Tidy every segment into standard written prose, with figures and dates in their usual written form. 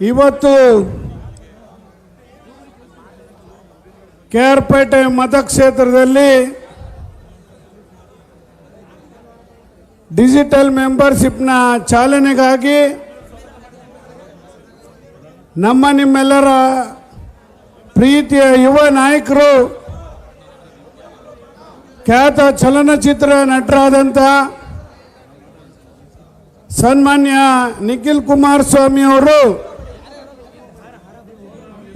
ಇವತ್ತು ಕೆಆರ್ಪೇಟೆ ಮತಕ್ಷೇತ್ರದಲ್ಲಿ ಡಿಜಿಟಲ್ ಮೆಂಬರ್ಶಿಪ್ನ ಚಾಲನೆಗಾಗಿ ನಿಮ್ಮೆಲ್ಲರ ಪ್ರೀತಿಯ ಯುವ ನಾಯಕರು, ಖ್ಯಾತ ಚಲನಚಿತ್ರ ನಟರಾದಂಥ ಸನ್ಮಾನ್ಯ ನಿಖಿಲ್ ಕುಮಾರಸ್ವಾಮಿ ಅವರು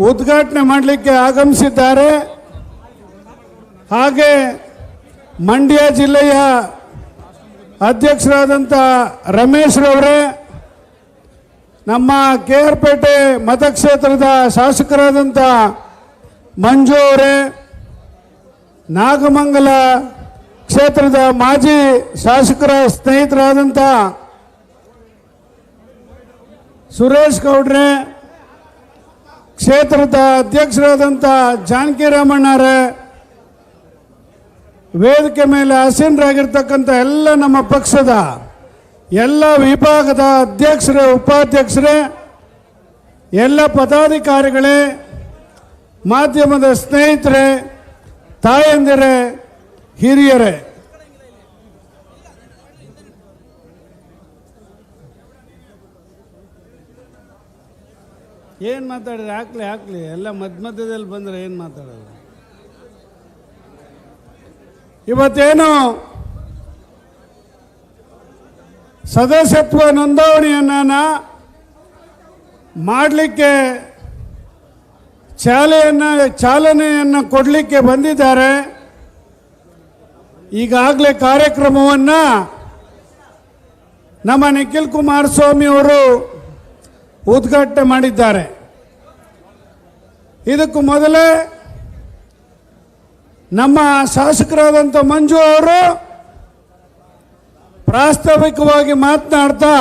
ಉದ್ಘಾಟನೆ ಮಾಡಲಿಕ್ಕೆ ಆಗಮಿಸಿದ್ದಾರೆ. ಹಾಗೆ ಮಂಡ್ಯ ಜಿಲ್ಲೆಯ ಅಧ್ಯಕ್ಷರಾದಂಥ ರಮೇಶ್ ರವರೇ, ನಮ್ಮ ಕೆಆರ್ಪೇಟೆ ಮತಕ್ಷೇತ್ರದ ಶಾಸಕರಾದಂಥ ಮಂಜು ಅವರೇ, ನಾಗಮಂಗಲ ಕ್ಷೇತ್ರದ ಮಾಜಿ ಶಾಸಕರ ಸ್ನೇಹಿತರಾದಂಥ ಸುರೇಶ್ ಗೌಡ್ರೆ, ಕ್ಷೇತ್ರದ ಅಧ್ಯಕ್ಷರಾದಂಥ ಜಾನಕಿರಾಮಣ್ಣರೇ, ವೇದಿಕೆ ಮೇಲೆ ಆಸೀನರಾಗಿರ್ತಕ್ಕಂಥ ಎಲ್ಲ ನಮ್ಮ ಪಕ್ಷದ ಎಲ್ಲ ವಿಭಾಗದ ಅಧ್ಯಕ್ಷರೇ, ಉಪಾಧ್ಯಕ್ಷರೇ, ಎಲ್ಲ ಪದಾಧಿಕಾರಿಗಳೇ, ಮಾಧ್ಯಮದ ಸ್ನೇಹಿತರೆ, ತಾಯಂದಿರೇ, ಹಿರಿಯರೇ, ಏನು ಮಾತಾಡಿದ್ರೆ ಹಾಕ್ಲಿ ಎಲ್ಲ ಮಧ್ಯದಲ್ಲಿ ಬಂದರೆ ಏನು ಮಾತಾಡೋದು. ಇವತ್ತೇನು ಸದಸ್ಯತ್ವ ನೋಂದಣಿಯನ್ನು ಮಾಡಲಿಕ್ಕೆ ಚಾಲನೆಯನ್ನು ಕೊಡಲಿಕ್ಕೆ ಬಂದಿದ್ದಾರೆ. ಈಗಾಗಲೇ ಕಾರ್ಯಕ್ರಮವನ್ನು ನಮ್ಮ ನಿಖಿಲ್ ಕುಮಾರಸ್ವಾಮಿ ಅವರು ಉದ್ಘಾಟನೆ ಮಾಡಿದ್ದಾರೆ. ಇದಕ್ಕೂ ಮೊದಲೇ ನಮ್ಮ ಶಾಸಕರಾದಂಥ ಮಂಜು ಅವರು ಪ್ರಾಸ್ತಾವಿಕವಾಗಿ ಮಾತನಾಡ್ತಾ,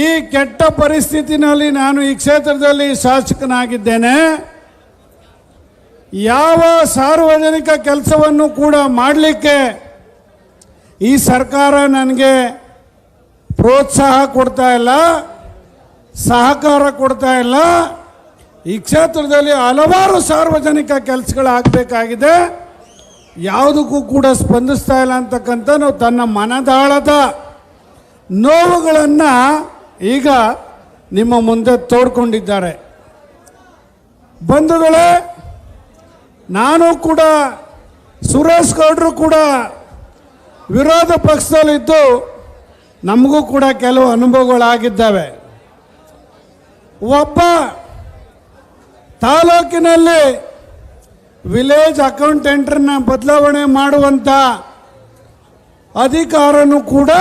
ಈ ಕೆಟ್ಟ ಪರಿಸ್ಥಿತಿನಲ್ಲಿ ನಾನು ಈ ಕ್ಷೇತ್ರದಲ್ಲಿ ಶಾಸಕನಾಗಿದ್ದೇನೆ, ಯಾವ ಸಾರ್ವಜನಿಕ ಕೆಲಸವನ್ನು ಕೂಡ ಮಾಡಲಿಕ್ಕೆ ಈ ಸರ್ಕಾರ ನನಗೆ ಪ್ರೋತ್ಸಾಹ ಕೊಡ್ತಾ ಇಲ್ಲ, ಸಹಕಾರ ಕೊಡ್ತಾ ಇಲ್ಲ. ಈ ಕ್ಷೇತ್ರದಲ್ಲಿ ಹಲವಾರು ಸಾರ್ವಜನಿಕ ಕೆಲಸಗಳಾಗಬೇಕಾಗಿದೆ, ಯಾವುದಕ್ಕೂ ಕೂಡ ಸ್ಪಂದಿಸ್ತಾ ಇಲ್ಲ ಅಂತಕ್ಕಂಥ ತನ್ನ ಮನದಾಳದ ನೋವುಗಳನ್ನು ಈಗ ನಿಮ್ಮ ಮುಂದೆ ತೋಡ್ಕೊಂಡಿದ್ದಾರೆ. ಬಂಧುಗಳೇ, ನಾನು ಕೂಡ ಸುರೇಶ್ ಗೌಡರು ಕೂಡ ವಿರೋಧ ಪಕ್ಷದಲ್ಲಿದ್ದು ನಮಗೂ ಕೂಡ ಕೆಲವು ಅನುಭವಗಳಾಗಿದ್ದಾವೆ. ಒಬ್ಬ ತಾಲೂಕಿನಲ್ಲಿ ವಿಲೇಜ್ ಅಕೌಂಟೆಂಟ್ರನ್ನ ಬದಲಾವಣೆ ಮಾಡುವಂಥ ಅಧಿಕಾರನೂ ಕೂಡ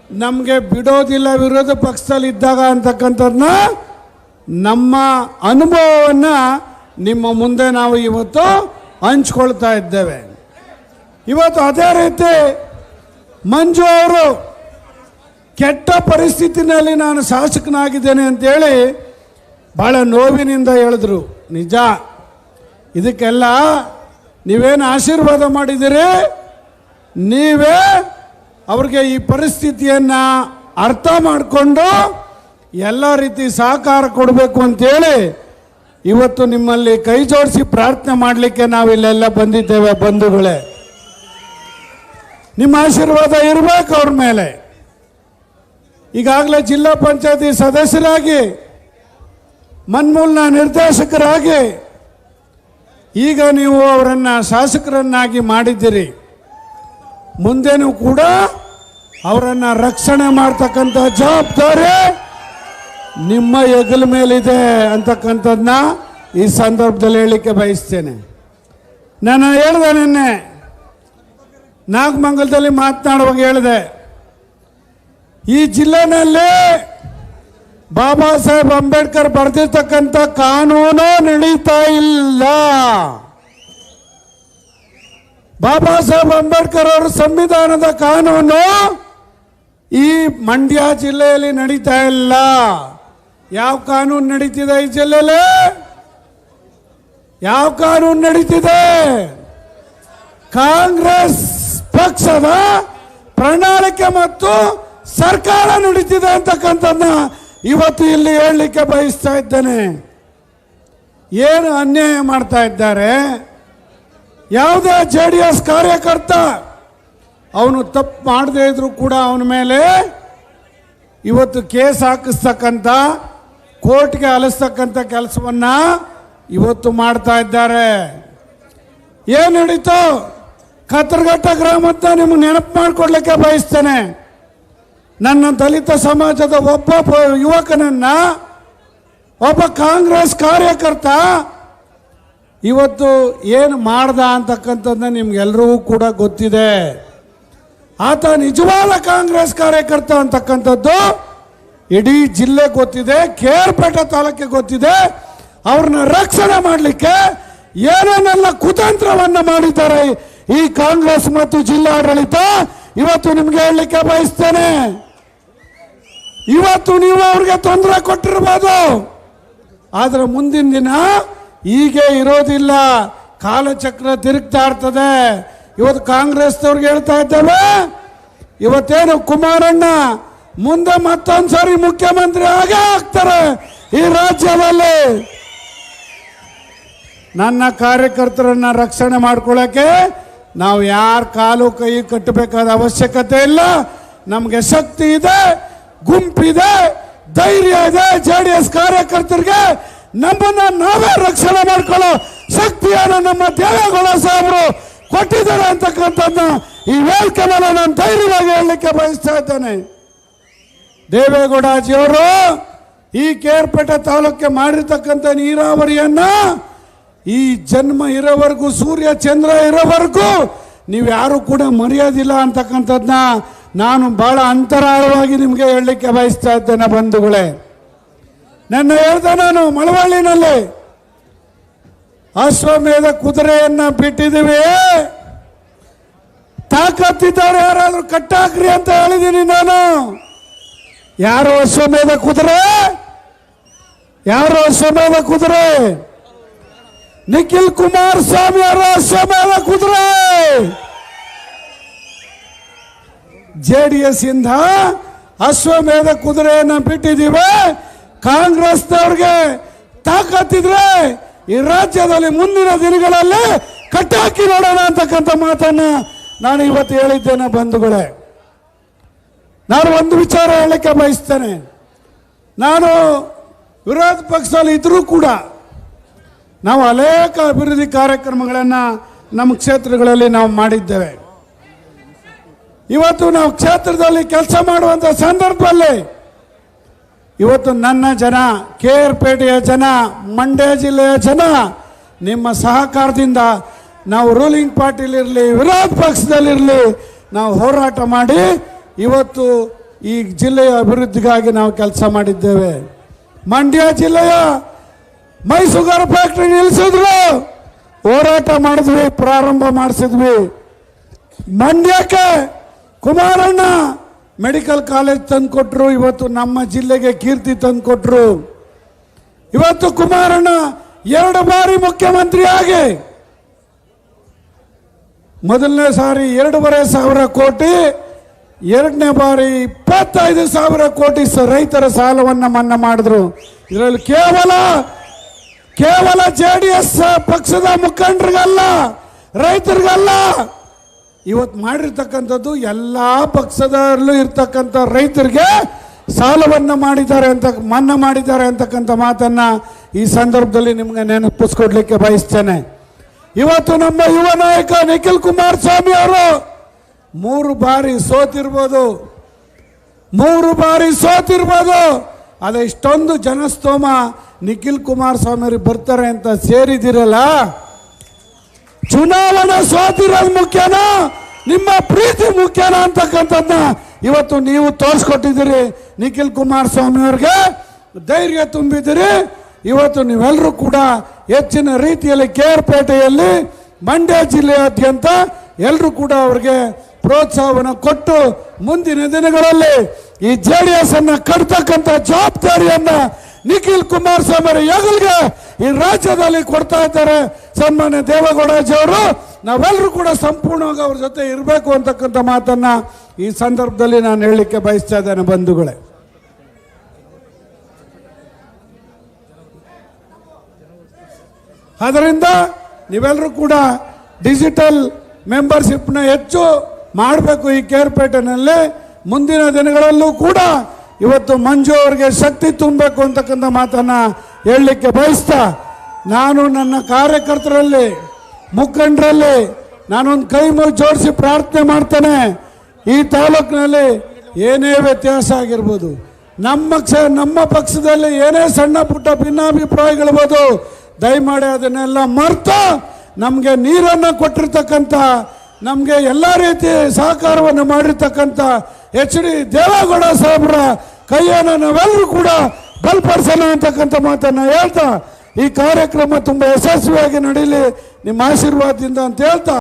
ನಮಗೆ ಬಿಡೋದಿಲ್ಲ ವಿರೋಧ ಪಕ್ಷದಲ್ಲಿ ಇದ್ದಾಗ ಅಂತಕ್ಕಂಥದ್ದನ್ನ ನಮ್ಮ ಅನುಭವವನ್ನು ನಿಮ್ಮ ಮುಂದೆ ನಾವು ಇವತ್ತು ಹಂಚ್ಕೊಳ್ತಾ ಇದ್ದೇವೆ. ಇವತ್ತು ಅದೇ ರೀತಿ ಮಂಜು ಅವರು ಕೆಟ್ಟ ಪರಿಸ್ಥಿತಿನಲ್ಲಿ ನಾನು ಶಾಸಕನಾಗಿದ್ದೇನೆ ಅಂತೇಳಿ ಭಾಳ ನೋವಿನಿಂದ ಹೇಳಿದ್ರು. ನಿಜ, ಇದಕ್ಕೆಲ್ಲ ನೀವೇನು ಆಶೀರ್ವಾದ ಮಾಡಿದ್ದೀರಿ, ನೀವೇ ಅವ್ರಿಗೆ ಈ ಪರಿಸ್ಥಿತಿಯನ್ನು ಅರ್ಥ ಮಾಡಿಕೊಂಡು ಎಲ್ಲ ರೀತಿ ಸಹಕಾರ ಕೊಡಬೇಕು ಅಂತೇಳಿ ಇವತ್ತು ನಿಮ್ಮಲ್ಲಿ ಕೈ ಜೋಡಿಸಿ ಪ್ರಾರ್ಥನೆ ಮಾಡಲಿಕ್ಕೆ ನಾವಿಲ್ಲೆಲ್ಲ ಬಂದಿದ್ದೇವೆ. ಬಂಧುಗಳೇ, ನಿಮ್ಮ ಆಶೀರ್ವಾದ ಇರಬೇಕು ಅವ್ರ ಮೇಲೆ. ಈಗಾಗಲೇ ಜಿಲ್ಲಾ ಪಂಚಾಯತಿ ಸದಸ್ಯರಾಗಿ, ಮನ್ಮೂಲ್ನ ನಿರ್ದೇಶಕರಾಗಿ, ಈಗ ನೀವು ಅವರನ್ನು ಶಾಸಕರನ್ನಾಗಿ ಮಾಡಿದ್ದೀರಿ. ಮುಂದೆನೂ ಕೂಡ ಅವರನ್ನು ರಕ್ಷಣೆ ಮಾಡ್ತಕ್ಕಂಥ ಜವಾಬ್ದಾರಿ ನಿಮ್ಮ ಹೆಗಲ ಮೇಲಿದೆ ಅಂತಕ್ಕಂಥದ್ದನ್ನ ಈ ಸಂದರ್ಭದಲ್ಲಿ ಹೇಳಲಿಕ್ಕೆ ಬಯಸ್ತೇನೆ. ನಾನು ಹೇಳಿದೆ, ನಿನ್ನೆ ನಾಗಮಂಗಲದಲ್ಲಿ ಮಾತನಾಡುವಾಗ ಹೇಳಿದೆ, ಈ ಜಿಲ್ಲೆನಲ್ಲಿ ಬಾಬಾ ಸಾಹೇಬ್ ಅಂಬೇಡ್ಕರ್ ಬರೆದಿರ್ತಕ್ಕಂಥ ಕಾನೂನು ನಡೀತಾ ಇಲ್ಲ. ಬಾಬಾ ಸಾಹೇಬ್ ಅಂಬೇಡ್ಕರ್ ಅವರ ಸಂವಿಧಾನದ ಕಾನೂನು ಈ ಮಂಡ್ಯ ಜಿಲ್ಲೆಯಲ್ಲಿ ನಡೀತಾ ಇಲ್ಲ. ಯಾವ ಕಾನೂನು ನಡೀತಿದೆ ಈ ಜಿಲ್ಲೆಯಲ್ಲಿ? ಯಾವ ಕಾನೂನು ನಡೀತಿದೆ? ಕಾಂಗ್ರೆಸ್ ಪಕ್ಷದ ಪ್ರಣಾಳಿಕೆ ಮತ್ತು ಸರ್ಕಾರ ನಡೀತಿದೆ ಅಂತಕ್ಕಂಥದ್ದನ್ನ ಇವತ್ತು ಇಲ್ಲಿ ಹೇಳಲಿಕ್ಕೆ ಬಯಸ್ತಾ ಇದ್ದೇನೆ. ಏನು ಅನ್ಯಾಯ ಮಾಡ್ತಾ ಇದ್ದಾರೆ. ಯಾವುದೇ JDS ಕಾರ್ಯಕರ್ತ ಅವನು ತಪ್ಪು ಮಾಡದೇ ಇದ್ರು ಕೂಡ ಅವನ ಮೇಲೆ ಇವತ್ತು ಕೇಸ್ ಹಾಕಿಸ್ತಕ್ಕಂಥ, ಕೋರ್ಟ್ಗೆ ಅಲಿಸ್ತಕ್ಕಂಥ ಕೆಲಸವನ್ನ ಇವತ್ತು ಮಾಡ್ತಾ ಇದ್ದಾರೆ. ಏನು ನಡೀತು ಕತ್ತರಘಟ್ಟ ಗ್ರಾಮದ ನಿಮ್ಗೆ ನೆನಪು ಮಾಡಿಕೊಡ್ಲಿಕ್ಕೆ ಬಯಸ್ತೇನೆ. ನನ್ನ ದಲಿತ ಸಮಾಜದ ಒಬ್ಬ ಯುವಕನನ್ನ ಒಬ್ಬ ಕಾಂಗ್ರೆಸ್ ಕಾರ್ಯಕರ್ತ ಇವತ್ತು ಏನು ಮಾಡ್ದ ಅಂತಕ್ಕಂಥದ್ದನ್ನ ನಿಮ್ಗೆಲ್ಲರಿಗೂ ಕೂಡ ಗೊತ್ತಿದೆ. ಆತ ನಿಜವಾದ ಕಾಂಗ್ರೆಸ್ ಕಾರ್ಯಕರ್ತ ಅಂತಕ್ಕಂಥದ್ದು ಇಡೀ ಜಿಲ್ಲೆ ಗೊತ್ತಿದೆ, ಕೇರ್ಪೇಟೆ ತಾಲೂಕಿಗೆ ಗೊತ್ತಿದೆ. ಅವ್ರನ್ನ ರಕ್ಷಣೆ ಮಾಡಲಿಕ್ಕೆ ಏನೇನೆಲ್ಲ ಕುತಂತ್ರವನ್ನ ಮಾಡಿದ್ದಾರೆ ಈ ಕಾಂಗ್ರೆಸ್ ಮತ್ತು ಜಿಲ್ಲಾಡಳಿತ ಇವತ್ತು ನಿಮ್ಗೆ ಹೇಳಲಿಕ್ಕೆ ಬಯಸ್ತೇನೆ. ಇವತ್ತು ನೀವು ಅವ್ರಿಗೆ ತೊಂದರೆ ಕೊಟ್ಟಿರ್ಬೋದು, ಆದ್ರೆ ಮುಂದಿನ ದಿನ ಹೀಗೆ ಇರೋದಿಲ್ಲ. ಕಾಲಚಕ್ರ ತಿರುಗ್ತಾ ಇರ್ತದೆ. ಇವತ್ತು ಕಾಂಗ್ರೆಸ್ನವ್ರಿಗೆ ಹೇಳ್ತಾ ಇದ್ದೇವೆ, ಇವತ್ತೇನು ಕುಮಾರಣ್ಣ ಮುಂದೆ ಮತ್ತೊಂದ್ಸರಿ ಮುಖ್ಯಮಂತ್ರಿ ಆಗೇ ಆಗ್ತಾರೆ ಈ ರಾಜ್ಯದಲ್ಲಿ. ನನ್ನ ಕಾರ್ಯಕರ್ತರನ್ನ ರಕ್ಷಣೆ ಮಾಡ್ಕೊಳ್ಳಕ್ಕೆ ನಾವು ಯಾರ ಕಾಲು ಕೈ ಕಟ್ಟಬೇಕಾದ ಅವಶ್ಯಕತೆ ಇಲ್ಲ. ನಮ್ಗೆ ಶಕ್ತಿ ಇದೆ, ಗುಂಪಿದೆ, ಧೈರ್ಯ ಇದೆ. JDS ಕಾರ್ಯಕರ್ತರಿಗೆ ನಮ್ಮನ್ನ ನಾವೇ ರಕ್ಷಣೆ ಮಾಡ್ಕೊಳ್ಳೋ ಶಕ್ತಿಯನ್ನು ನಮ್ಮ ದೇವೇಗೌಡ ಸಾಹೇಬರು ಕೊಟ್ಟಿದ್ದಾರೆ ಅಂತಕ್ಕಂಥದ್ದನ್ನ ಈ ವೇದಿಕೆ ಮೇಲೆ ನಾನು ಧೈರ್ಯವಾಗಿ ಹೇಳಲಿಕ್ಕೆ ಬಯಸ್ತಾ ಇದ್ದೇನೆ. ದೇವೇಗೌಡಜಿಯವರು ಈ ಕೇರ್ಪೇಟೆ ತಾಲೂಕಿಗೆ ಮಾಡಿರ್ತಕ್ಕಂಥ ನೀರಾವರಿಯನ್ನ ಈ ಜನ್ಮ ಇರೋವರೆಗೂ, ಸೂರ್ಯ ಚಂದ್ರ ಇರೋವರೆಗೂ ನೀವು ಯಾರು ಕೂಡ ಮರೆಯೋದಿಲ್ಲ ಅಂತಕ್ಕಂಥದ್ದನ್ನ ನಾನು ಬಹಳ ಅಂತರಾಳವಾಗಿ ನಿಮಗೆ ಹೇಳಲಿಕ್ಕೆ ಬಯಸ್ತಾ ಇದ್ದೇನೆ ಬಂಧುಗಳೇ. ನನ್ನ ಹೇಳ್ದೆ ನಾನು ಮಳವಳ್ಳಿನಲ್ಲಿ ಅಶ್ವಮೇಧ ಕುದುರೆಯನ್ನ ಬಿಟ್ಟಿದ್ದೀವಿ. ತಾಕತ್ತಿದ್ದಾರೆ ಯಾರಾದ್ರೂ ಕಟ್ಟಾಕ್ರಿ ಅಂತ ಹೇಳಿದ್ದೀನಿ ನಾನು. ಯಾರು ಅಶ್ವಮೇಧ ಕುದುರೆ? ಯಾರು ಅಶ್ವಮೇಧ ಕುದುರೆ? ನಿಖಿಲ್ ಕುಮಾರಸ್ವಾಮಿ ಅವರ ಅಶ್ವಮೇಧ ಕುದುರೆ. JDS ಇಂದ ಅಶ್ವಮೇಧ ಕುದುರೆಯನ್ನ ಬಿಟ್ಟಿದ್ದೀವಿ. ಕಾಂಗ್ರೆಸ್ನವ್ರಿಗೆ ತಾಕತ್ತಿದ್ರೆ ಈ ರಾಜ್ಯದಲ್ಲಿ ಮುಂದಿನ ದಿನಗಳಲ್ಲಿ ಕಟ್ಟಾಕಿ ನೋಡೋಣ ಅಂತಕ್ಕಂಥ ಮಾತನ್ನ ನಾನು ಇವತ್ತು ಹೇಳಿದ್ದೇನೆ ಬಂಧುಗಳೇ. ನಾನು ಒಂದು ವಿಚಾರ ಹೇಳಲಿಕ್ಕೆ ಬಯಸ್ತೇನೆ. ನಾನು ವಿರೋಧ ಪಕ್ಷದಲ್ಲಿ ಇದ್ರೂ ಕೂಡ ನಾವು ಅನೇಕ ಅಭಿವೃದ್ಧಿ ಕಾರ್ಯಕ್ರಮಗಳನ್ನು ನಮ್ಮ ಕ್ಷೇತ್ರಗಳಲ್ಲಿ ನಾವು ಮಾಡಿದ್ದೇವೆ. ಇವತ್ತು ನಾವು ಕ್ಷೇತ್ರದಲ್ಲಿ ಕೆಲಸ ಮಾಡುವಂಥ ಸಂದರ್ಭದಲ್ಲಿ ಇವತ್ತು ನನ್ನ ಜನ, ಕೇರ್ಪೇಟೆಯ ಜನ, ಮಂಡ್ಯ ಜಿಲ್ಲೆಯ ಜನ ನಿಮ್ಮ ಸಹಕಾರದಿಂದ ನಾವು ರೂಲಿಂಗ್ ಪಾರ್ಟಿಲಿರಲಿ, ವಿರೋಧ ಪಕ್ಷದಲ್ಲಿರಲಿ ನಾವು ಹೋರಾಟ ಮಾಡಿ ಇವತ್ತು ಈ ಜಿಲ್ಲೆಯ ಅಭಿವೃದ್ಧಿಗಾಗಿ ನಾವು ಕೆಲಸ ಮಾಡಿದ್ದೇವೆ. ಮಂಡ್ಯ ಜಿಲ್ಲೆಯ ಮೈಸೂಗರ್ ಫ್ಯಾಕ್ಟರಿ ನಿಲ್ಲಿಸಿದ್ರು, ಹೋರಾಟ ಮಾಡಿದ್ವಿ, ಪ್ರಾರಂಭ ಮಾಡಿಸಿದ್ವಿ. ಮಂಡ್ಯಕ್ಕೆ ಕುಮಾರಣ್ಣ ಮೆಡಿಕಲ್ ಕಾಲೇಜ್ ತಂದುಕೊಟ್ರು. ಇವತ್ತು ನಮ್ಮ ಜಿಲ್ಲೆಗೆ ಕೀರ್ತಿ ತಂದುಕೊಟ್ರು. ಇವತ್ತು ಕುಮಾರಣ್ಣ 2 ಬಾರಿ ಮುಖ್ಯಮಂತ್ರಿ ಆಗಿ ಮೊದಲನೇ ಸಾರಿ 2,500 ಕೋಟಿ, ಎರಡನೇ ಬಾರಿ 25,000 ಕೋಟಿ ರೈತರ ಸಾಲವನ್ನ ಮನ್ನಾ ಮಾಡಿದ್ರು. ಇದರಲ್ಲಿ ಕೇವಲ JDS ಪಕ್ಷದ ಮುಖಂಡರಿಗಲ್ಲ, ರೈತರಿಗಲ್ಲ, ಇವತ್ತು ಮಾಡಿರ್ತಕ್ಕಂಥದ್ದು ಎಲ್ಲ ಪಕ್ಷದಲ್ಲೂ ಇರ್ತಕ್ಕಂಥ ರೈತರಿಗೆ ಸಾಲವನ್ನು ಮಾಡಿದ್ದಾರೆ ಅಂತ, ಮನ್ನಾ ಮಾಡಿದ್ದಾರೆ ಅಂತಕ್ಕಂಥ ಮಾತನ್ನ ಈ ಸಂದರ್ಭದಲ್ಲಿ ನಿಮ್ಗೆ ನೆನಪಿಸ್ಕೊಡ್ಲಿಕ್ಕೆ ಬಯಸ್ತೇನೆ. ಇವತ್ತು ನಮ್ಮ ಯುವ ನಾಯಕ ನಿಖಿಲ್ ಕುಮಾರಸ್ವಾಮಿ ಅವರು 3 ಬಾರಿ ಸೋತಿರ್ಬೋದು, 3 ಬಾರಿ ಸೋತಿರ್ಬೋದು. ಅದೇ ಇಷ್ಟೊಂದು ಜನಸ್ತೋಮ ನಿಖಿಲ್ ಕುಮಾರಸ್ವಾಮಿ ಅವರು ಬರ್ತಾರೆ ಅಂತ ಸೇರಿದಿರಲ್ಲ. ಚುನಾವಣೆ ಸೋತಿರೋದು ಮುಖ್ಯನಾ, ನಿಮ್ಮ ಪ್ರೀತಿ ಮುಖ್ಯನಾ ಅಂತಕ್ಕಂಥದ್ದನ್ನ ಇವತ್ತು ನೀವು ತೋರಿಸ್ಕೊಟ್ಟಿದ್ದೀರಿ. ನಿಖಿಲ್ ಕುಮಾರಸ್ವಾಮಿ ಅವ್ರಿಗೆ ಧೈರ್ಯ ತುಂಬಿದ್ದೀರಿ. ಇವತ್ತು ನೀವೆಲ್ಲರೂ ಕೂಡ ಹೆಚ್ಚಿನ ರೀತಿಯಲ್ಲಿ ಕೇರ್ಪೇಟೆಯಲ್ಲಿ, ಮಂಡ್ಯ ಜಿಲ್ಲೆಯಾದ್ಯಂತ ಎಲ್ಲರೂ ಕೂಡ ಅವರಿಗೆ ಪ್ರೋತ್ಸಾಹವನ್ನು ಕೊಟ್ಟು ಮುಂದಿನ ದಿನಗಳಲ್ಲಿ ಈ JDS ಅನ್ನ ಕಟ್ತಕ್ಕಂಥ ಜವಾಬ್ದಾರಿಯನ್ನ ನಿಖಿಲ್ ಕುಮಾರಸ್ವಾಮಿ ಹೆಗಲಿಗೆ ಈ ರಾಜ್ಯದಲ್ಲಿ ಕೊಡ್ತಾ ಇದ್ದಾರೆ. ಸನ್ಮಾನ್ಯ ದೇವೇಗೌಡಜಿಯವರು ನಾವೆಲ್ಲರೂ ಕೂಡ ಸಂಪೂರ್ಣವಾಗಿ ಅವ್ರ ಜೊತೆ ಇರಬೇಕು ಅಂತಕ್ಕಂಥ ಮಾತನ್ನ ಈ ಸಂದರ್ಭದಲ್ಲಿ ನಾನು ಹೇಳಲಿಕ್ಕೆ ಬಯಸ್ತಾ ಇದ್ದೇನೆ ಬಂಧುಗಳೇ. ಅದರಿಂದ ನೀವೆಲ್ಲರೂ ಕೂಡ ಡಿಜಿಟಲ್ ಮೆಂಬರ್ಶಿಪ್ನ ಹೆಚ್ಚು ಮಾಡಬೇಕು ಈ ಕೇರ್ಪೇಟೆನಲ್ಲಿ. ಮುಂದಿನ ದಿನಗಳಲ್ಲೂ ಕೂಡ ಇವತ್ತು ಮಂಜು ಅವರಿಗೆ ಶಕ್ತಿ ತುಂಬಬೇಕು ಅಂತಕ್ಕಂಥ ಮಾತನ್ನು ಹೇಳಲಿಕ್ಕೆ ಬಯಸ್ತಾ, ನಾನು ನನ್ನ ಕಾರ್ಯಕರ್ತರಲ್ಲಿ ಮುಖಂಡರಲ್ಲಿ ನಾನೊಂದು ಕೈ ಮುಗಿ ಜೋಡಿಸಿ ಪ್ರಾರ್ಥನೆ ಮಾಡ್ತೇನೆ. ಈ ತಾಲೂಕಿನಲ್ಲಿ ಏನೇ ವ್ಯತ್ಯಾಸ ಆಗಿರ್ಬೋದು, ನಮ್ಮ ಪಕ್ಷದಲ್ಲಿ ಏನೇ ಸಣ್ಣ ಪುಟ್ಟ ಭಿನ್ನಾಭಿಪ್ರಾಯಗಳಿರ್ಬೋದು, ದಯಮಾಡಿ ಅದನ್ನೆಲ್ಲ ಮರೆತು ನಮಗೆ ನೀರನ್ನು ಕೊಟ್ಟಿರ್ತಕ್ಕಂಥ, ನಮಗೆ ಎಲ್ಲ ರೀತಿ ಸಹಕಾರವನ್ನು ಮಾಡಿರ್ತಕ್ಕಂಥ HD ದೇವೇಗೌಡ ಸಾಹೇಬರ ಕೈಯನ್ನು ನಾವೆಲ್ಲರೂ ಕೂಡ ಬಲಪಡಿಸೋಣ ಅಂತಕ್ಕಂಥ ಮಾತನ್ನು ಹೇಳ್ತಾ, ಈ ಕಾರ್ಯಕ್ರಮ ತುಂಬ ಯಶಸ್ವಿಯಾಗಿ ನಡೀಲಿ ನಿಮ್ಮ ಆಶೀರ್ವಾದದಿಂದ ಅಂತ ಹೇಳ್ತಾ